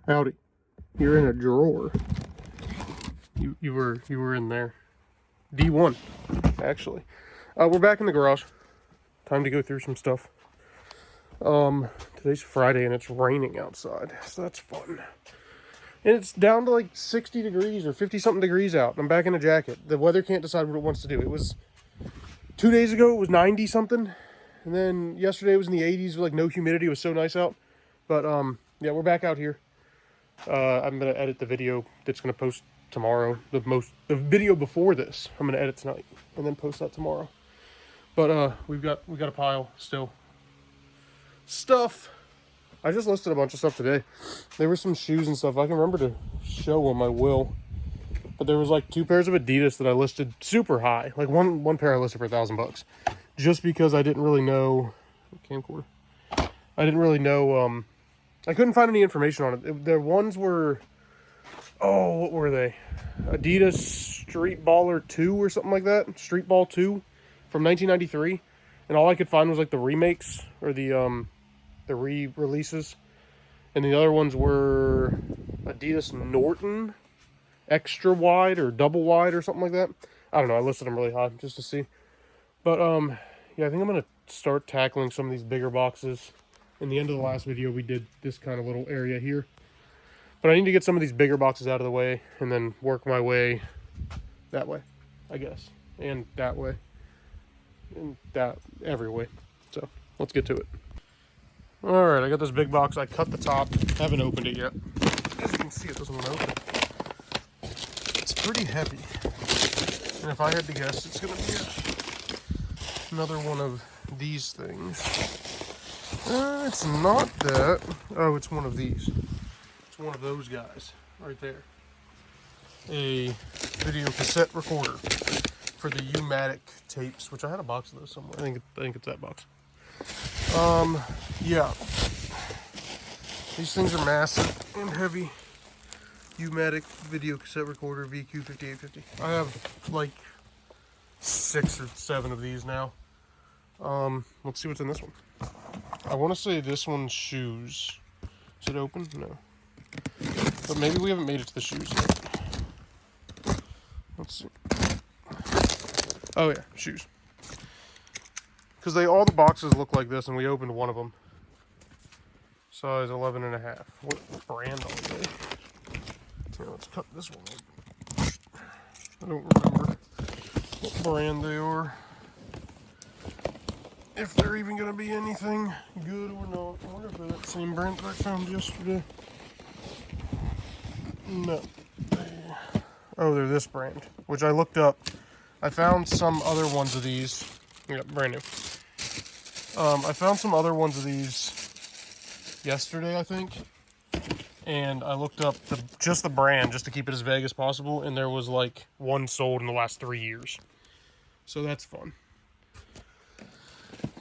Howdy. You're in a drawer. You were in there. D1, actually. We're back in the garage. Time to go through some stuff. Today's Friday and it's raining outside, so that's fun. And it's down to like 60 degrees or 50 something degrees out. I'm back in a jacket. The weather can't decide what it wants to do. It was 2 days ago, it was 90 something. And then yesterday it was in the 80s with like no humidity. It was so nice out. But yeah, we're back out here. I'm gonna edit the video that's gonna post tomorrow. The video before this, I'm gonna edit tonight and then post that tomorrow. But we got a pile still. Stuff. I just listed a bunch of stuff today. There were some shoes and stuff. I can remember to show them, I will. But there was like 2 pairs of Adidas that I listed super high. Like one pair I listed for $1,000, just because I didn't really know. Camcorder. I didn't really know. I couldn't find any information on it. Their ones were, oh, what were they? Adidas Street Baller 2 or something like that. Street Ball 2 from 1993. And all I could find was like the remakes or the re-releases. And the other ones were Adidas Norton extra wide or double wide or something like that. I don't know. I listed them really high just to see. But yeah, I think I'm going to start tackling some of these bigger boxes. In the end of the last video, we did this kind of little area here. But I need to get some of these bigger boxes out of the way and then work my way that way, I guess. And that way. And that, every way. So, let's get to it. Alright, I got this big box. I cut the top. Haven't opened it yet. As you can see, it doesn't want to open. It's pretty heavy. And if I had to guess, it's going to be another one of these things. It's not that. Oh, it's one of these. It's one of those guys right there. A video cassette recorder for the U-matic tapes, which I had a box of those somewhere. I think it's that box. Yeah. These things are massive and heavy. U-matic video cassette recorder VQ5850. I have like 6 or 7 of these now. Let's see what's in this one. I want to say this one's shoes. Is it open? No. But maybe we haven't made it to the shoes yet. Let's see. Oh yeah, shoes. Because all the boxes look like this, and we opened one of them. Size 11.5. What brand are they? Here, let's cut this one open. I don't remember what brand they are. If they're even going to be anything good or not. I wonder if they're that same brand that I found yesterday. No. Oh, they're this brand, which I looked up. I found some other ones of these. Yeah, brand new. I found some other ones of these yesterday, I think. And I looked up just the brand, just to keep it as vague as possible. And there was like one sold in the last 3 years. So that's fun.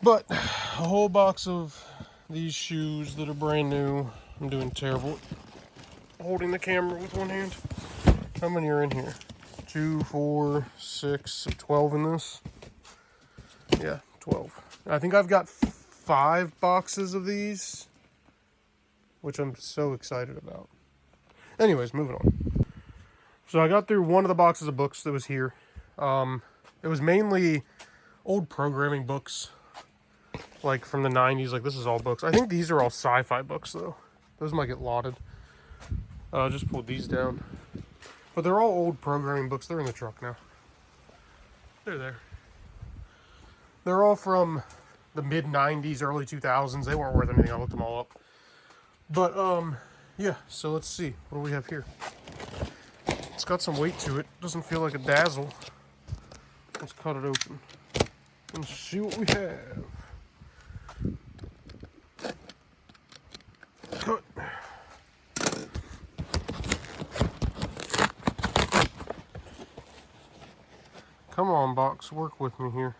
But a whole box of these shoes that are brand new. I'm doing terrible at holding the camera with one hand. How many are in here? 2, 4, 6, 12 in this. Yeah, 12. I think I've got 5 boxes of these, which I'm so excited about. Anyways, moving on. So I got through one of the boxes of books that was here. It was mainly old programming books. Like from the 90s, like this is all books. I think these are all sci-fi books though. Those might get lotted. Just pulled these down. But they're all old programming books. They're in the truck now. They're there. They're all from the mid 90s, early 2000s. They weren't worth anything. I looked them all up. But yeah, so let's see. What do we have here? It's got some weight to it. Doesn't feel like a dazzle. Let's cut it open and see what we have. Cut. Come on, box, work with me here.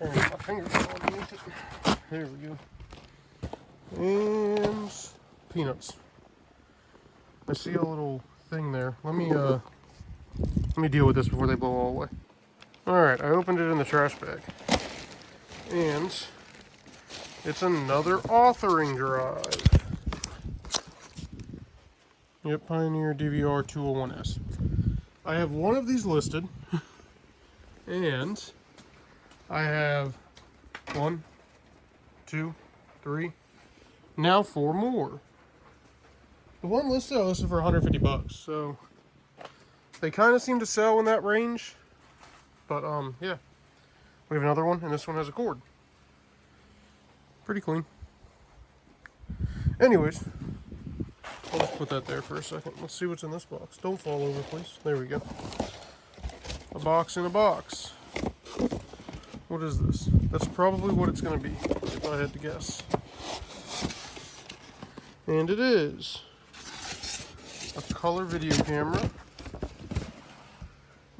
And my fingers are underneath it. There we go. And peanuts. I see a little thing there. Let me deal with this before they blow all away. Alright, I opened it in the trash bag. And It's another authoring drive. Yep, Pioneer DVR 201S. I have one of these listed, and I have 1, 2, 3, now 4 more. The one listed I listed for $150, so they kind of seem to sell in that range. But yeah, we have another one, and this one has a cord. Pretty clean. Anyways, I'll just put that there for a second. Let's see what's in this box. Don't fall over, please. There we go. A box in a box. What is this? That's probably what it's going to be, if I had to guess. And it is a color video camera.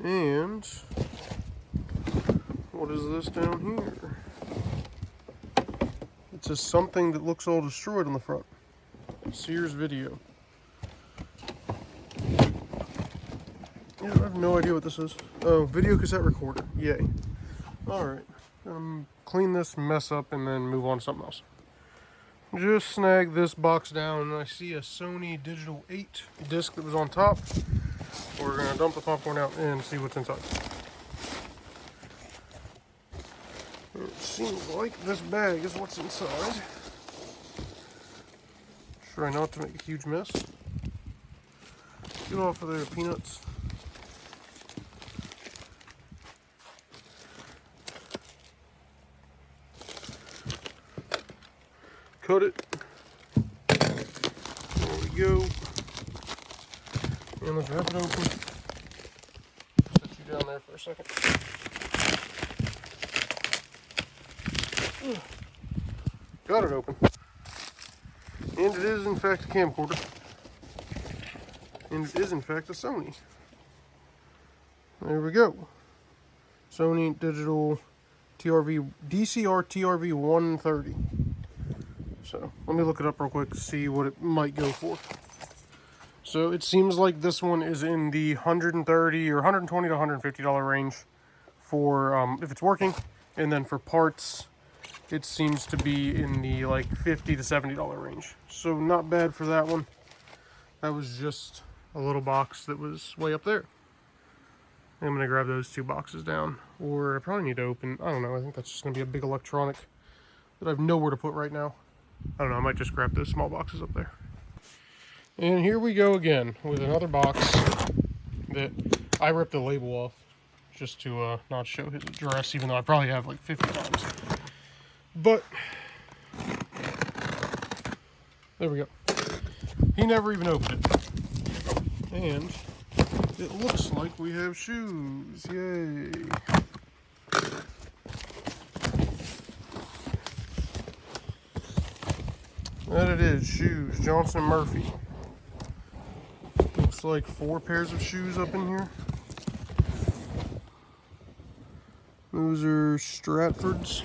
And what is this down here? It's just something that looks all destroyed on the front. Sears Video. Yeah, I have no idea what this is. Oh, video cassette recorder. Yay. Alright. Clean this mess up and then move on to something else. Just snag this box down and I see a Sony Digital 8 disc that was on top. We're going to dump the popcorn out and see what's inside. It seems like this bag is what's inside. Try not to make a huge mess. Get off of there, peanuts. Cut it. There we go. And let's wrap it open. Set you down there for a second. Got it open. And it is in fact a camcorder. And it is in fact a Sony. There we go. Sony Digital TRV DCR TRV 130. So let me look it up real quick to see what it might go for. So it seems like this one is in the $130 or $120 to $150 range for if it's working, and then for parts it seems to be in the like $50 to $70 range. So not bad for that one. That was just a little box that was way up there. I'm gonna grab those 2 boxes down, or I probably need to open, I don't know, I think that's just gonna be a big electronic that I have nowhere to put right now. I don't know, I might just grab those small boxes up there. And here we go again with another box that I ripped the label off just to not show his address, even though I probably have like 50 times. But there we go. He never even opened it. And it looks like we have shoes. Yay. That it is, shoes. Johnson & Murphy. Looks like 4 pairs of shoes up in here. Those are Stratfords.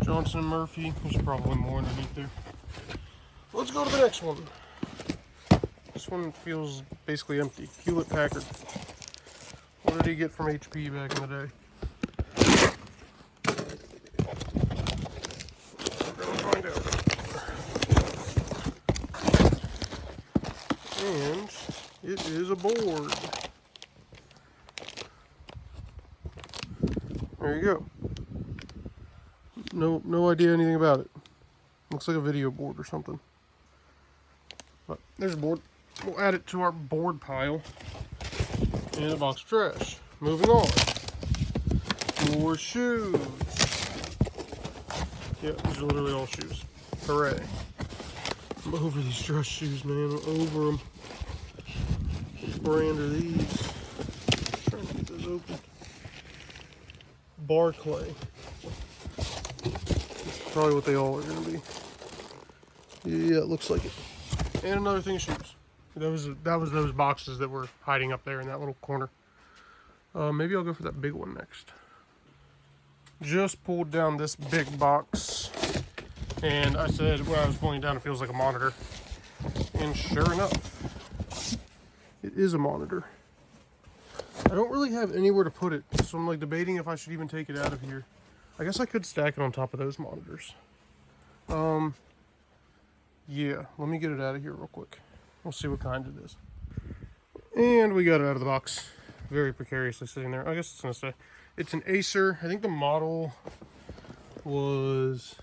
Johnson & Murphy. There's probably more underneath there. Let's go to the next one. This one feels basically empty. Hewlett Packard. What did he get from HP back in the day? We're gonna find out. And it is a board. There you go. No idea anything about it. Looks like a video board or something. But there's a board. We'll add it to our board pile in a box of trash. Moving on. More shoes. Yeah, these are literally all shoes. Hooray. I'm over these dress shoes, man. I'm over them. What brand are these? I'm trying to get those open. Barclay. That's probably what they all are going to be. Yeah, it looks like it. And another thing of shoes. That was those boxes that were hiding up there in that little corner. Maybe I'll go for that big one next. Just pulled down this big box. And I said when I was pulling it down, it feels like a monitor. And sure enough, it is a monitor. I don't really have anywhere to put it, so I'm like debating if I should even take it out of here I guess I could stack it on top of those monitors. Yeah, let me get it out of here real quick. We'll see what kind it is. And we got it out of the box. Very precariously sitting there. I guess it's gonna stay. It's an Acer. I think the model was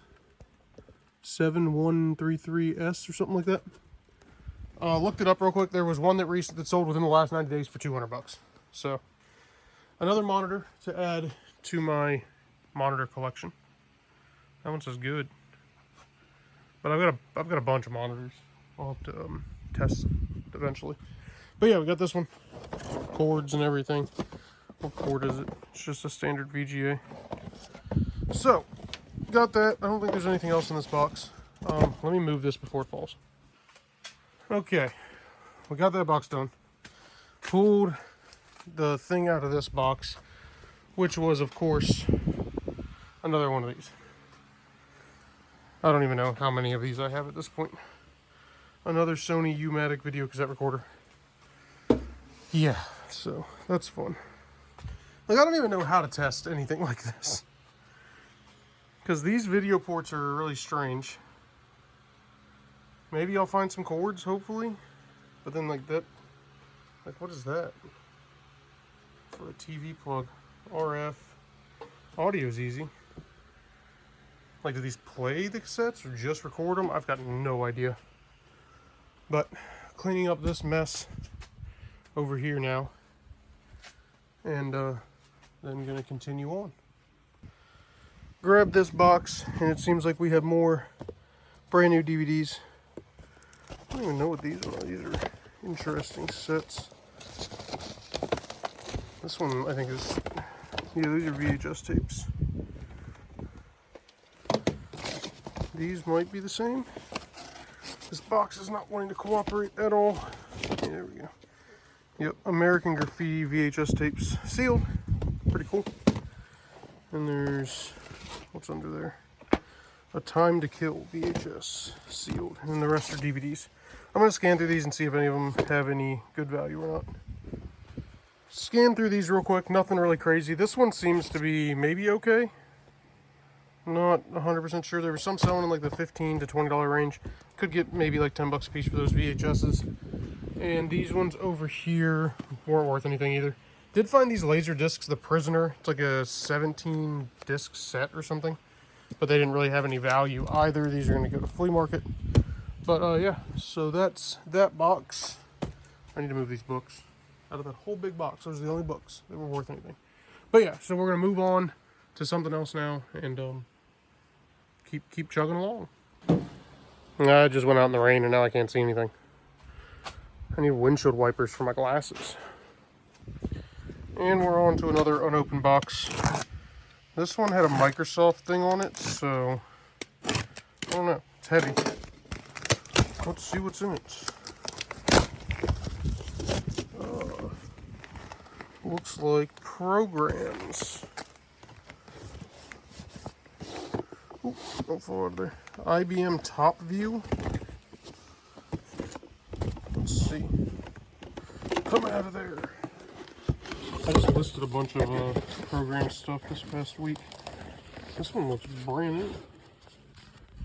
7133S or something like that. Looked it up real quick. There was one that sold within the last 90 days for 200 bucks. So another monitor to add to my monitor collection. That one says good. But I've got a bunch of monitors. I'll have to test eventually. But yeah, we got this one. Cords and everything. What cord is it? It's just a standard VGA. So, got that. I don't think there's anything else in this box. Let me move this before it falls. Okay, we got that box done. Pulled the thing out of this box, which was, of course, another one of these. I don't even know how many of these I have at this point. Another Sony U-Matic video cassette recorder. Yeah, so that's fun. Like, I don't even know how to test anything like this, because these video ports are really strange. Maybe I'll find some cords, hopefully. But then like that, like what is that? For a TV plug. RF. Audio's easy. Like, do these play the cassettes or just record them? I've got no idea. But cleaning up this mess over here now. And then gonna continue on. Grab this box, and it seems like we have more brand new DVDs. I don't even know what these are. These are interesting sets. This one, I think, is... yeah, these are VHS tapes. These might be the same. This box is not wanting to cooperate at all. Yeah, there we go. Yep, American Graffiti VHS tapes. Sealed. Pretty cool. And there's... what's under there? A Time to Kill VHS. Sealed. And the rest are DVDs. I'm going to scan through these and see if any of them have any good value or not. Scan through these real quick. Nothing really crazy. This one seems to be maybe okay. Not 100% sure. There was some selling in like the $15 to $20 range. Could get maybe like 10 bucks a piece for those VHSs. And these ones over here weren't worth anything either. Did find these laser discs, The Prisoner. It's like a 17 disc set or something. But they didn't really have any value either. These are going to go to flea market. But yeah, so that's that box. I need to move these books out of that whole big box. Those are the only books that were worth anything. But yeah, so we're going to move on to something else now and keep chugging along. I just went out in the rain and now I can't see anything. I need windshield wipers for my glasses. And we're on to another unopened box. This one had a Microsoft thing on it, so I don't know. It's heavy. Let's see what's in it. Looks like programs. Oop, don't fall out there. IBM Top View. Let's see. Come out of there. I just listed a bunch of program stuff this past week. This one looks brand new.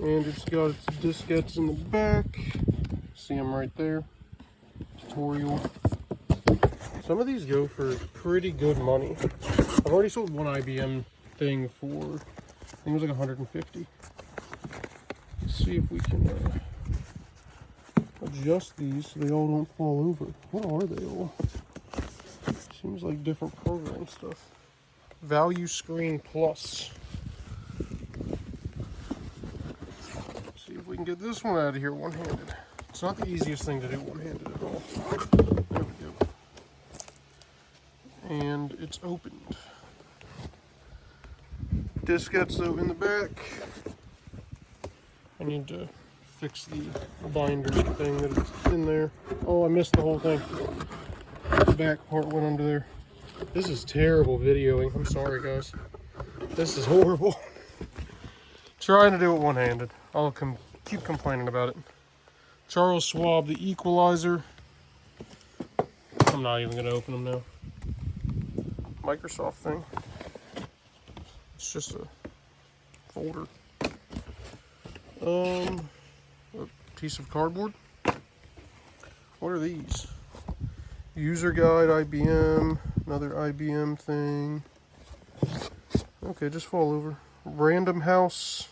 And it's got its diskettes in the back. See them right there. Tutorial. Some of these go for pretty good money. I've already sold one IBM thing for, I think it was like 150. Let's see if we can adjust these so they all don't fall over. What are they all? Seems like different program stuff. Value Screen Plus. Let's see if we can get this one out of here one-handed. It's not the easiest thing to do one-handed at all. There we go. And it's opened. Diskettes though in the back. I need to fix the binder thing that's in there. Oh, I missed the whole thing. The back part went under there. This is terrible videoing. I'm sorry, guys. This is horrible. Trying to do it one-handed. I'll keep complaining about it. Charles Schwab, the equalizer. I'm not even going to open them now. Microsoft thing. It's just a folder. A piece of cardboard. What are these? User guide, IBM, another IBM thing. Okay, just fall over. Random House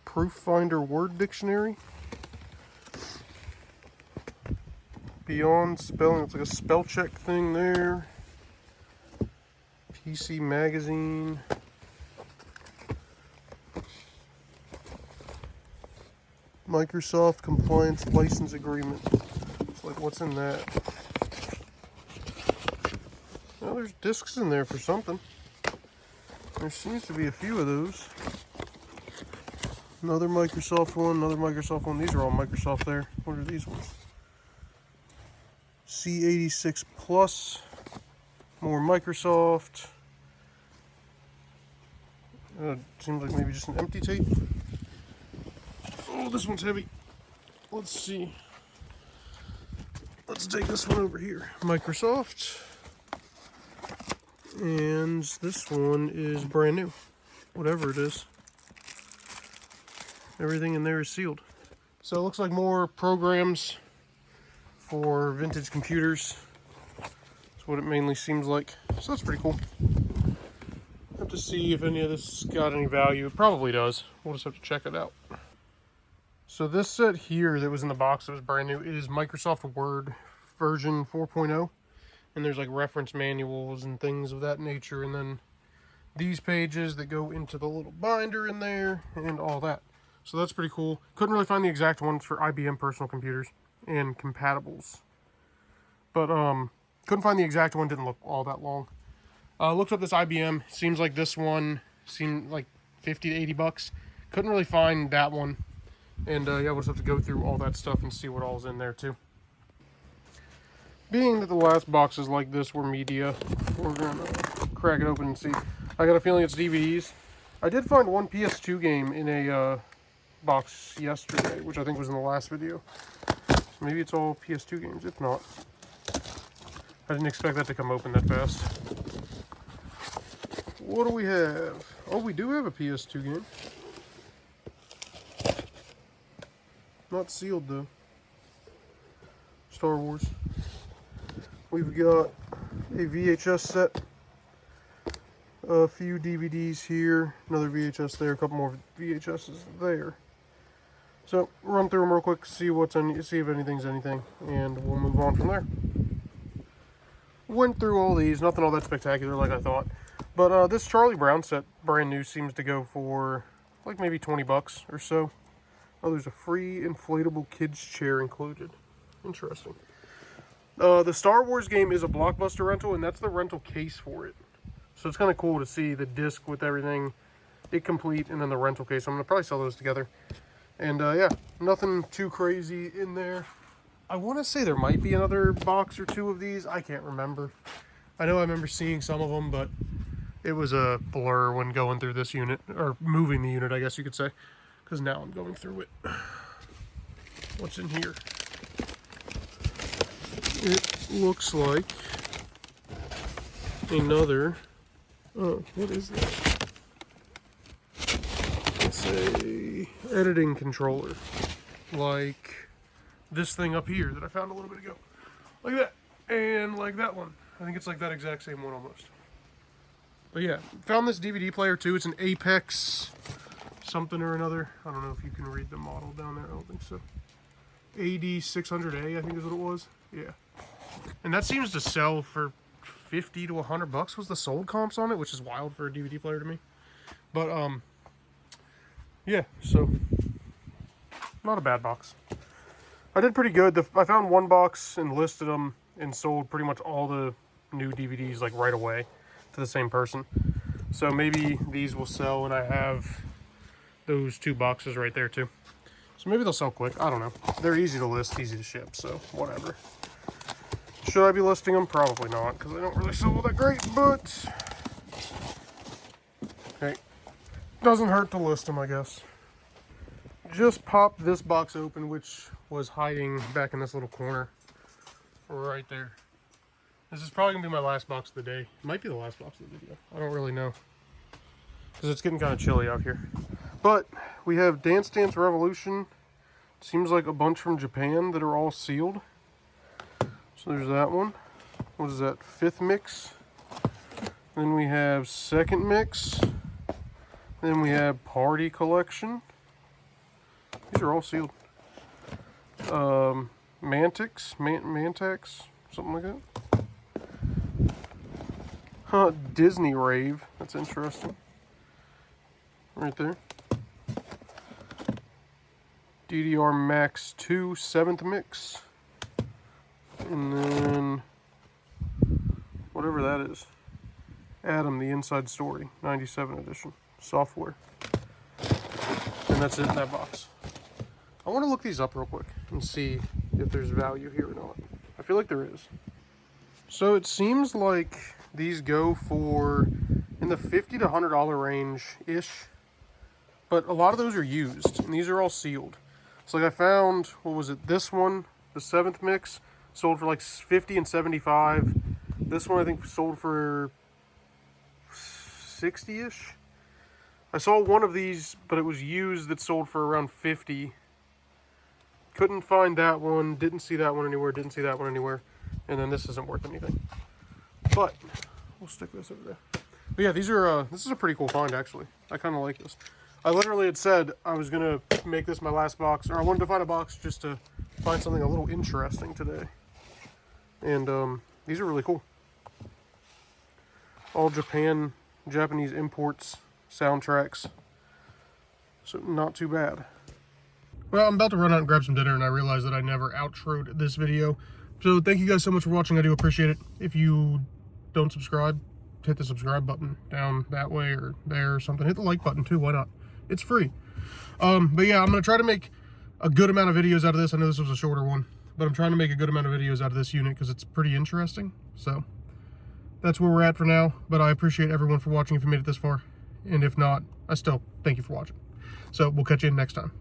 Proof Finder Word Dictionary. Beyond Spelling, it's like a spell check thing there. PC Magazine. Microsoft Compliance License Agreement. It's like, what's in that? Well, there's discs in there for something. There seems to be a few of those. Another Microsoft one, another Microsoft one. These are all Microsoft there. What are these ones? C86 Plus. More Microsoft. Seems like maybe just an empty tape. Oh, this one's heavy. Let's see. Let's take this one over here. Microsoft. And this one is brand new. Whatever it is. Everything in there is sealed. So it looks like more programs for vintage computers. That's what it mainly seems like. So that's pretty cool. Have to see if any of this got any value. It probably does. We'll just have to check it out. So this set here that was in the box that was brand new is Microsoft Word version 4.0. And there's like reference manuals and things of that nature. And then these pages that go into the little binder in there and all that. So that's pretty cool. Couldn't really find the exact ones for IBM personal computers and compatibles. But couldn't find the exact one, didn't look all that long. Looked up this IBM. Seems like this one seemed like 50 to 80 bucks. Couldn't really find that one. And yeah, we'll just have to go through all that stuff and see what all's in there too. Being that the last boxes like this were media, we're gonna crack it open and see. I got a feeling it's DVDs. I did find one PS2 game in a box yesterday, which I think was in the last video. So maybe it's all PS2 games, if not. I didn't expect that to come open that fast. What do we have? Oh, we do have a PS2 game. Not sealed though. Star Wars. We've got a VHS set. A few DVDs here. Another VHS there. A couple more VHSs there. So run through them real quick, see what's in, see if anything's anything, and we'll move on from there. Went through all these, nothing all that spectacular like I thought. But this Charlie Brown set, brand new, seems to go for like maybe 20 bucks or so. Oh, there's a free inflatable kids chair included. Interesting. The Star Wars game is a Blockbuster rental, and that's the rental case for it. So it's kind of cool to see the disc with everything, it complete, and then the rental case. I'm going to probably sell those together. And yeah, nothing too crazy in there. I want to say there might be another box or two of these. I can't remember. I know I remember seeing some of them, but it was a blur when going through this unit, or moving the unit, I guess you could say, because now I'm going through it. What's in here? It looks like another, oh, what is that? It's a editing controller, like this thing up here that I found a little bit ago. Like that, and like that one. I think it's like that exact same one almost. But yeah, found this DVD player too. It's an Apex something or another. I don't know if you can read the model down there. I don't think so. AD600A, I think is what it was. Yeah. And that seems to sell for 50 to 100 bucks was the sold comps on it, which is wild for a DVD player to me. But yeah, so not a bad box. I did pretty good. I found one box and listed them and sold pretty much all the new DVDs like right away to the same person. So maybe these will sell, and I have those two boxes right there too. So maybe they'll sell quick. I don't know. They're easy to list, easy to ship, so whatever. Should I be listing them? Probably not, because they don't really sell all that great, but hey, doesn't hurt to list them, I guess. Just popped this box open, which was hiding back in this little corner right there. This is probably gonna be my last box of the day. It might be the last box of the video. I don't really know, because it's getting kind of chilly out here. But we have Dance Dance Revolution. Seems like a bunch from Japan that are all sealed. So there's that one. What is that? 5th mix. Then we have 2nd mix. Then we have Party Collection. These are all sealed. Mantax, something like that. Huh, Disney Rave. That's interesting. Right there. DDR Max 2 7th mix. And then whatever that is. Adam, the Inside Story, 97 edition. Software. And that's it in that box. I want to look these up real quick and see if there's value here or not. I feel like there is. So it seems like these go for in the $50 to $100 range-ish. But a lot of those are used, and these are all sealed. So like I found, what was it, this one, the 7th mix, sold for like 50 and 75. This one I think sold for 60-ish. I saw one of these, but it was used, that sold for around 50. Couldn't find that one, didn't see that one anywhere, didn't see that one anywhere. And then this isn't worth anything. But we'll stick this over there. But yeah, these are this is a pretty cool find actually. I kind of like this. I literally had said I was gonna make this my last box, or I wanted to find a box just to find something a little interesting today. And these are really cool. All Japanese imports, soundtracks. So not too bad. Well, I'm about to run out and grab some dinner, and I realized that I never outroed this video. So thank you guys so much for watching. I do appreciate it. If you don't subscribe, hit the subscribe button down that way or there or something. Hit the like button too, why not? It's free. But yeah, I'm going to try to make a good amount of videos out of this. I know this was a shorter one, but I'm trying to make a good amount of videos out of this unit because it's pretty interesting. So that's where we're at for now, but I appreciate everyone for watching if you made it this far. And if not, I still thank you for watching. So we'll catch you next time.